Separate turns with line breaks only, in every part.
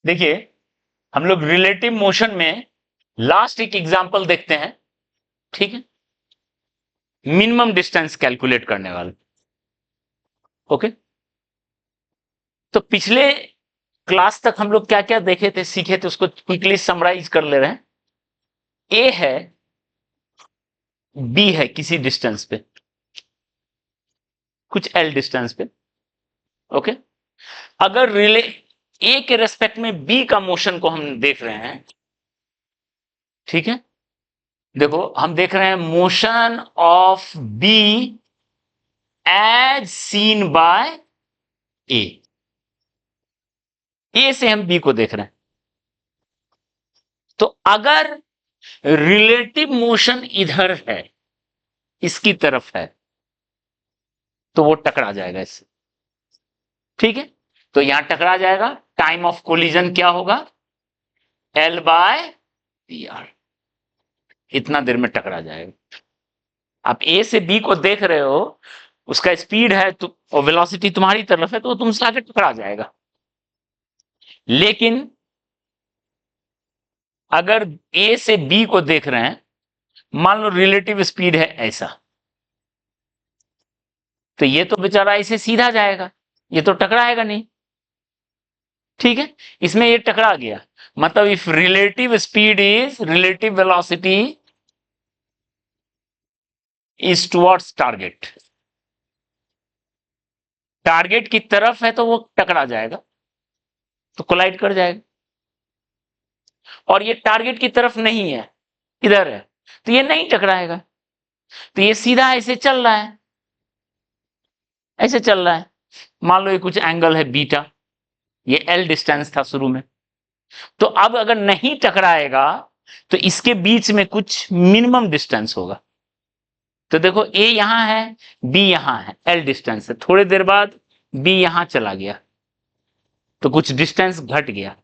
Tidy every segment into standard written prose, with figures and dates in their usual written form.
देखिए, हम लोग रिलेटिव मोशन में लास्ट एक एग्जांपल देखते हैं, ठीक है, मिनिमम डिस्टेंस कैलकुलेट करने वाले। ओके, तो पिछले क्लास तक हम लोग क्या क्या देखे थे, सीखे थे, उसको क्विकली समराइज कर ले रहे हैं। ए है, बी है किसी डिस्टेंस पे, कुछ एल डिस्टेंस पे। ओके, अगर रिले ए के रेस्पेक्ट में बी का मोशन को हम देख रहे हैं, ठीक है, देखो हम देख रहे हैं motion of B as seen by A. A से हम बी को देख रहे हैं, तो अगर रिलेटिव मोशन इधर है, इसकी तरफ है, तो वो टकरा जाएगा इससे, ठीक है। तो यहां टकरा जाएगा, टाइम ऑफ कोलिजन क्या होगा, एल बाय पी आर, इतना देर में टकरा जाएगा। आप ए से बी को देख रहे हो, उसका स्पीड है तो और वेलोसिटी तुम्हारी तरफ है, तो तुमसे आगे टकरा जाएगा। लेकिन अगर ए से बी को देख रहे हैं, मान लो रिलेटिव स्पीड है ऐसा, तो ये तो बेचारा ऐसे सीधा जाएगा, ये तो टकराएगा नहीं, ठीक है। इसमें ये टकरा गया, मतलब if relative speed is relative velocity is towards target, target की तरफ है तो वो टकरा जाएगा, तो कोलाइड कर जाएगा। और ये टारगेट की तरफ नहीं है, इधर है, तो ये नहीं टकराएगा। तो ये सीधा ऐसे चल रहा है, ऐसे चल रहा है। मान लो ये कुछ एंगल है बीटा, ये एल डिस्टेंस था शुरू में, तो अब अगर नहीं टकराएगा तो इसके बीच में कुछ मिनिमम डिस्टेंस होगा। तो देखो ए यहां है, बी यहां है, एल डिस्टेंस है, थोड़ी देर बाद बी यहां चला गया, तो कुछ डिस्टेंस घट गया।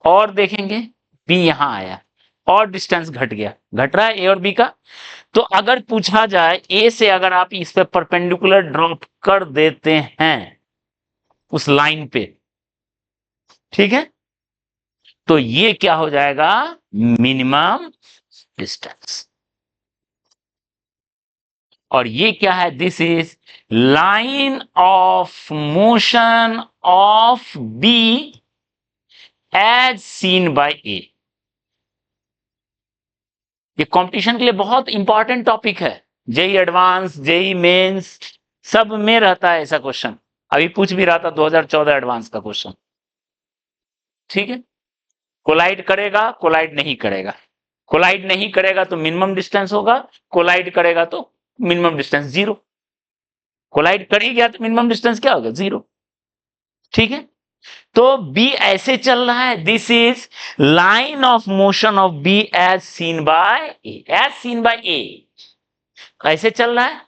और देखेंगे बी यहां आया, और डिस्टेंस घट गया, घट रहा है ए और बी का। तो अगर पूछा जाए ए से अगर आप इस पे परपेंडिकुलर ड्रॉप कर देते हैं उस लाइन पे, ठीक है, तो ये क्या हो जाएगा, मिनिमम डिस्टेंस। और ये क्या है, this is line of motion of B as seen by A. ये कंपटीशन के लिए बहुत इंपॉर्टेंट टॉपिक है, जेई एडवांस, जेई मेंस, सब में रहता है ऐसा क्वेश्चन। अभी पूछ भी रहा था 2014 एडवांस का क्वेश्चन, ठीक है। कोलाइड करेगा, कोलाइड नहीं करेगा, कोलाइड नहीं करेगा तो मिनिमम डिस्टेंस होगा, कोलाइड करेगा तो मिनिमम डिस्टेंस जीरो, कोलाइड कर ही गया तो मिनिमम डिस्टेंस क्या होगा, जीरो, ठीक है। तो बी ऐसे चल रहा है, this is line of motion of B as seen by A, as seen by A ऐसे चल रहा है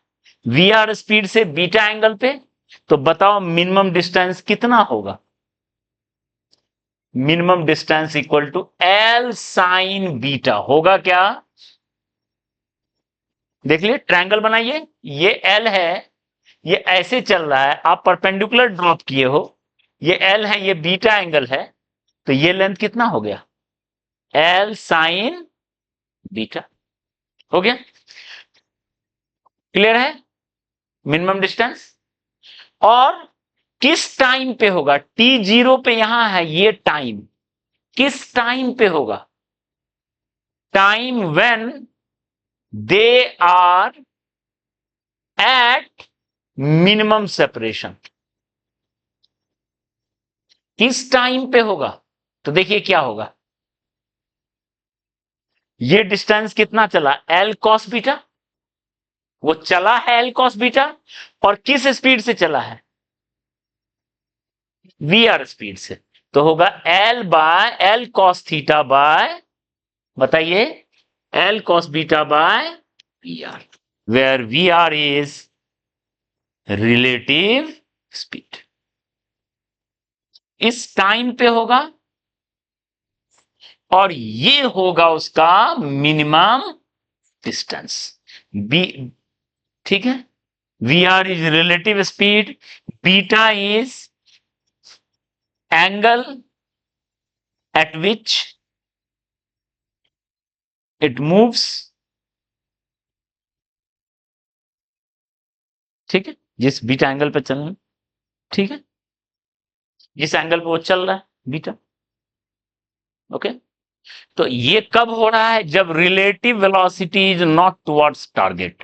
वी आर स्पीड से बीटा एंगल पे। तो बताओ मिनिमम डिस्टेंस कितना होगा, minimum distance equal to L sine beta होगा क्या। देख लिए, ट्रायंगल बनाइए, ये एल है, ये ऐसे चल रहा है, आप परपेंडिकुलर ड्रॉप किए हो, ये एल है, ये बीटा एंगल है, तो ये लेंथ कितना हो गया, एल साइन बीटा, हो गया। क्लियर है, मिनिमम डिस्टेंस। और किस टाइम पे होगा, टी जीरो पे यहां है ये टाइम, किस टाइम पे होगा, time when they are at minimum separation, किस टाइम पे होगा। तो देखिए क्या होगा, ये डिस्टेंस कितना चला, एल कॉस बीटा, वो चला है एल कॉस बीटा, और किस स्पीड से चला है, वी आर स्पीड से, तो होगा L by L cos theta by, बताइए, L cos beta by V R, where V R is relative speed, इस टाइम पे होगा, और ये होगा उसका मिनिमम डिस्टेंस बी, ठीक है। V R is relative speed, beta is angle at which it moves, ठीक है, जिस बीटा एंगल पे चलना है, ठीक है, जिस एंगल पे वो चल रहा है बीटा, ओके। तो ये कब हो रहा है? जब relative velocity is not towards target,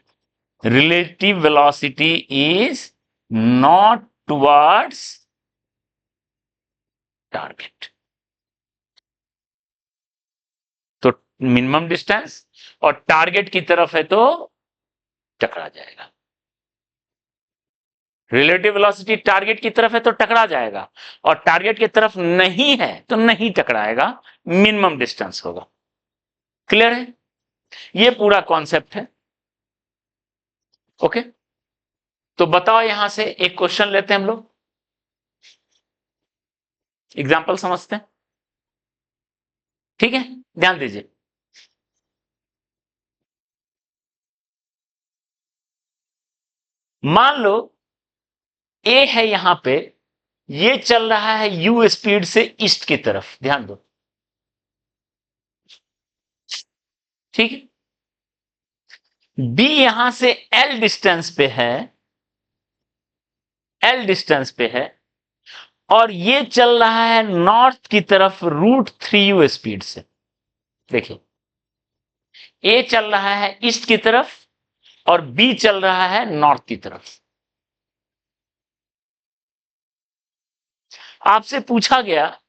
relative velocity is not towards target. तो मिनिमम डिस्टेंस और टारगेट की तरफ है तो टकरा जाएगा। रिलेटिव वेलोसिटी टारगेट की तरफ है तो टकरा जाएगा, और टारगेट की तरफ नहीं है तो नहीं टकराएगा, मिनिमम डिस्टेंस होगा। क्लियर है? ये पूरा कॉन्सेप्ट है, ओके। तो बताओ, यहां से एक क्वेश्चन लेते हैं हम लोग, एग्जाम्पल समझते हैं, ठीक है, ध्यान दीजिए। मान लो ए है यहां पे, ये चल रहा है यू स्पीड से ईस्ट की तरफ, ध्यान दो, ठीक है। बी यहां से एल डिस्टेंस पे है, एल डिस्टेंस पे है, और ये चल रहा है नॉर्थ की तरफ √3u स्पीड से। देखिए, ए चल रहा है ईस्ट की तरफ और बी चल रहा है नॉर्थ की तरफ। आपसे पूछा गया,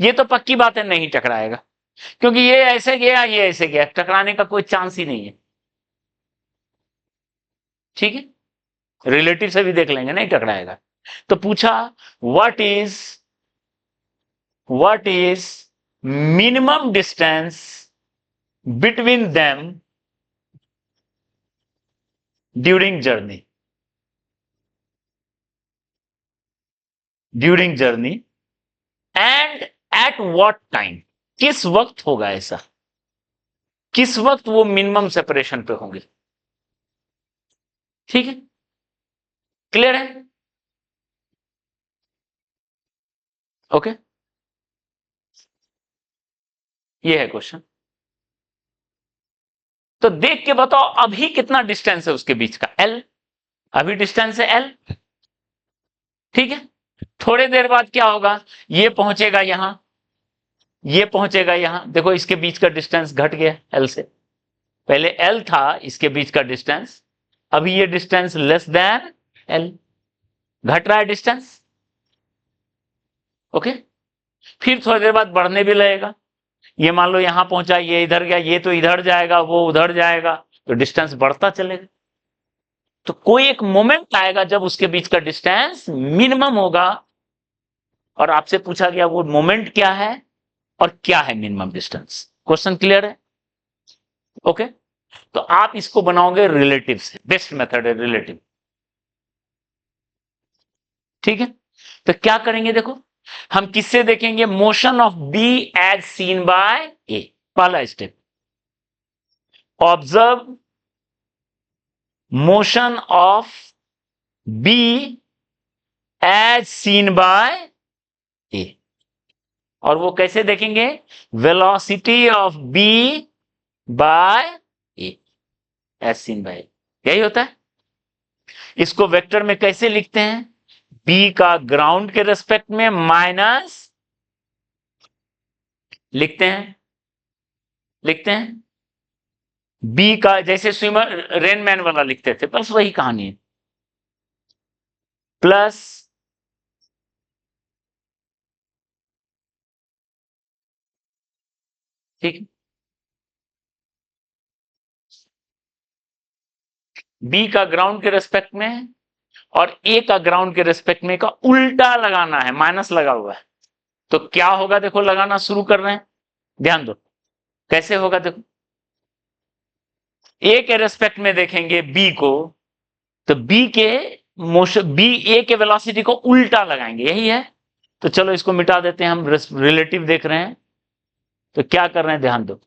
ये तो पक्की बात है नहीं टकराएगा, क्योंकि ये ऐसे गया ये ऐसे गया, टकराने का कोई चांस ही नहीं है, ठीक है। रिलेटिव से भी देख लेंगे, नहीं टकराएगा। तो पूछा what is minimum distance between them during journey, and at what time, किस वक्त होगा ऐसा, किस वक्त वो मिनिमम सेपरेशन पे होंगे, ठीक है। क्लियर है? ओके, ये है क्वेश्चन। तो देख के बताओ अभी कितना डिस्टेंस है उसके बीच का, एल, अभी डिस्टेंस है एल, ठीक है। थोड़ी देर बाद क्या होगा, ये पहुंचेगा यहां, ये पहुंचेगा यहां, देखो इसके बीच का डिस्टेंस घट गया एल से, पहले एल था इसके बीच का डिस्टेंस, अभी ये डिस्टेंस लेस देन एल, घट रहा है डिस्टेंस, ओके। फिर थोड़ी देर बाद बढ़ने भी लगेगा, ये मान लो यहां पहुंचा, ये इधर गया, ये तो इधर जाएगा, वो उधर जाएगा, तो डिस्टेंस बढ़ता चलेगा। तो कोई एक मोमेंट आएगा जब उसके बीच का डिस्टेंस मिनिमम होगा, और आपसे पूछा गया वो मोमेंट क्या है और क्या है मिनिमम डिस्टेंस। क्वेश्चन क्लियर है? ओके। तो आप इसको बनाओगे रिलेटिव से, बेस्ट मेथड है रिलेटिव, ठीक है। तो क्या करेंगे, देखो हम किससे देखेंगे, motion of B as seen by A, पहला step, observe motion of B as seen by A, और वो कैसे देखेंगे, velocity of B by A as seen by, यही होता है। इसको वेक्टर में कैसे लिखते हैं, बी का ग्राउंड के रेस्पेक्ट में माइनस लिखते हैं बी का, जैसे स्विमर रेनमैन वाला लिखते थे, बस वही कहानी है, प्लस ठीक, बी का ग्राउंड के रेस्पेक्ट में और ए का ग्राउंड के रेस्पेक्ट में का उल्टा लगाना है, माइनस लगा हुआ है। तो क्या होगा, देखो लगाना शुरू कर रहे हैं, ध्यान दो कैसे होगा, देखो ए के रेस्पेक्ट में देखेंगे बी को, तो बी के मोशन, बी ए के वेलोसिटी को उल्टा लगाएंगे, यही है। तो चलो इसको मिटा देते हैं, हम रिलेटिव देख रहे हैं, तो क्या कर रहे हैं, ध्यान दो,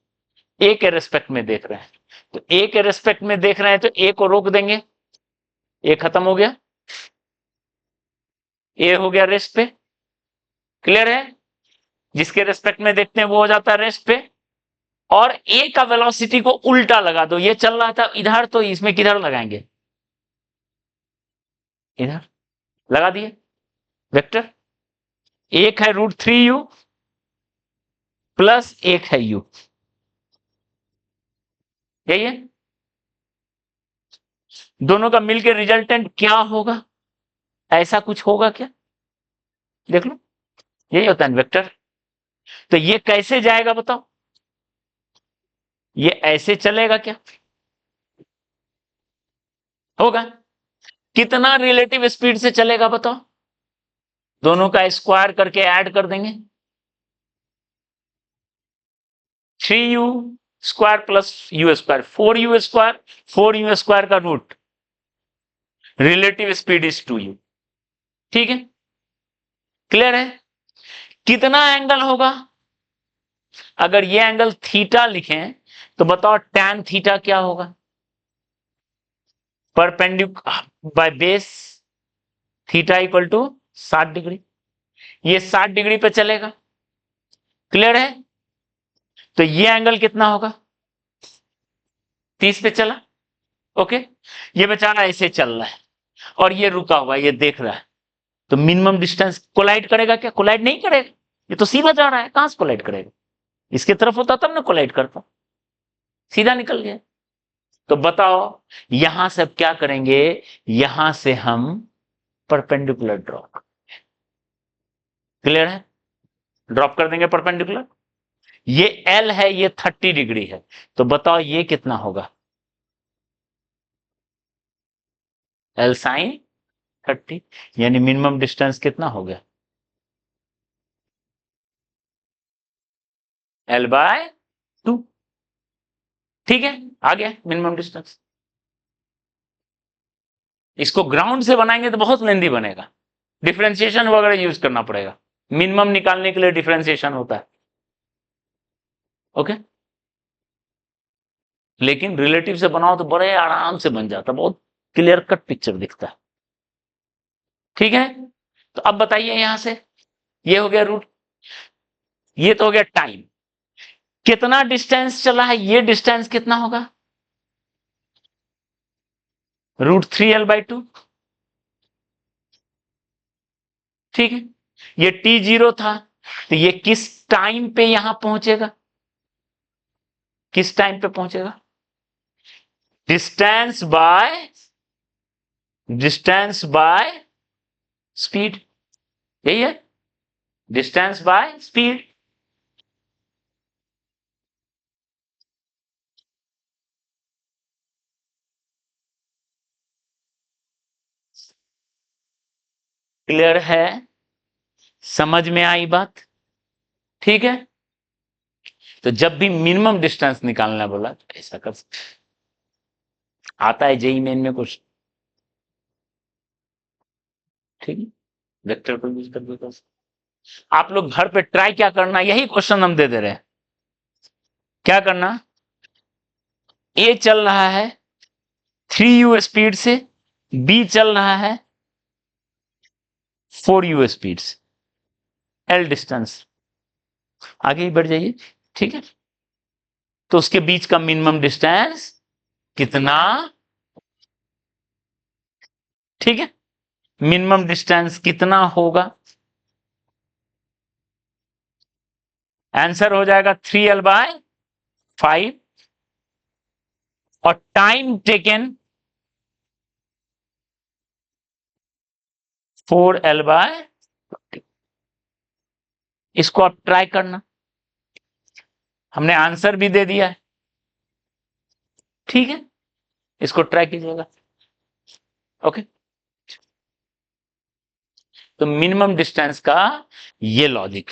ए के रेस्पेक्ट में देख रहे हैं, तो ए के रेस्पेक्ट में देख रहे हैं, तो ए को रोक देंगे, ए खत्म हो गया, ए हो गया रेस्ट पे, क्लियर है। जिसके रेस्पेक्ट में देखते हैं वो हो जाता है रेस्ट पे, और ए का वेलोसिटी को उल्टा लगा दो, ये चल रहा था इधर, तो इसमें किधर लगाएंगे, इधर लगा दिए वेक्टर। एक है √3u प्लस एक है u, यही है। दोनों का मिलकर रिजल्टेंट क्या होगा, ऐसा कुछ होगा क्या, देख लो, यही होता है वेक्टर। तो ये कैसे जाएगा बताओ, ये ऐसे चलेगा क्या, होगा। कितना रिलेटिव स्पीड से चलेगा बताओ, दोनों का स्क्वायर करके ऐड कर देंगे, 3u square plus u square, 4u square, 4u square का root, relative speed is 2u, ठीक है, क्लियर है। कितना एंगल होगा, अगर ये एंगल थीटा लिखें तो बताओ tan थीटा क्या होगा, perpendicular by base theta equal to 60 degree, ये 60 डिग्री पे चलेगा, क्लियर है। तो ये एंगल कितना होगा, 30 पे चला, ओके। ये बेचारा ऐसे चल रहा है और ये रुका हुआ, ये देख रहा है, तो मिनिमम डिस्टेंस कोलाइड करेगा क्या, कोलाइड नहीं करेगा, ये तो सीधा जा रहा है, कहां से कोलाइड करेगा, इसके तरफ होता तब ना कोलाइड करता, सीधा निकल गया। तो बताओ यहां से अब क्या करेंगे, यहां से हम परपेंडिकुलर ड्रॉप, क्लियर है, ड्रॉप कर देंगे परपेंडिकुलर। ये एल है, ये 30 डिग्री है, तो बताओ ये कितना होगा, एल साइन 30, यानी मिनिमम डिस्टेंस कितना हो गया, एल बाय 2, ठीक है, आ गया मिनिमम डिस्टेंस। इसको ग्राउंड से बनाएंगे तो बहुत लेंदी बनेगा, डिफरेंशिएशन वगैरह यूज करना पड़ेगा, मिनिमम निकालने के लिए डिफरेंशिएशन होता है, ओके। लेकिन रिलेटिव से बनाओ तो बड़े आराम से बन जाता, बहुत क्लियर कट पिक्चर दिखता है, ठीक है। तो अब बताइए यहां से, ये हो गया रूट, ये तो हो गया टाइम, कितना डिस्टेंस चला है, ये डिस्टेंस कितना होगा, √3l/2, ठीक है। ये t0 था, तो ये किस टाइम पे यहां पहुंचेगा, किस टाइम पे पहुंचेगा, डिस्टेंस बाय स्पीड, यही है, डिस्टेंस बाय स्पीड। क्लियर है, समझ में आई बात, ठीक है। तो जब भी मिनिमम डिस्टेंस निकालना बोला तो ऐसा कर सकते, आता है जेई मेन में कुछ, ठीक है, वेक्टर को यूज करके कर सकते। आप लोग घर पे ट्राई क्या करना, यही क्वेश्चन हम दे दे रहे हैं, क्या करना, ए चल रहा है 3u स्पीड से, बी चल रहा है 4u स्पीड से, एल डिस्टेंस, आगे ही बढ़ जाइए, ठीक है। तो उसके बीच का मिनिमम डिस्टेंस कितना, ठीक है, मिनिमम डिस्टेंस कितना होगा, आंसर हो जाएगा 3l/5, और टाइम टेकन 4l/20। इसको आप ट्राई करना, हमने आंसर भी दे दिया है, ठीक है, इसको ट्राई कीजिएगा, ओके। तो मिनिमम डिस्टेंस का ये लॉजिक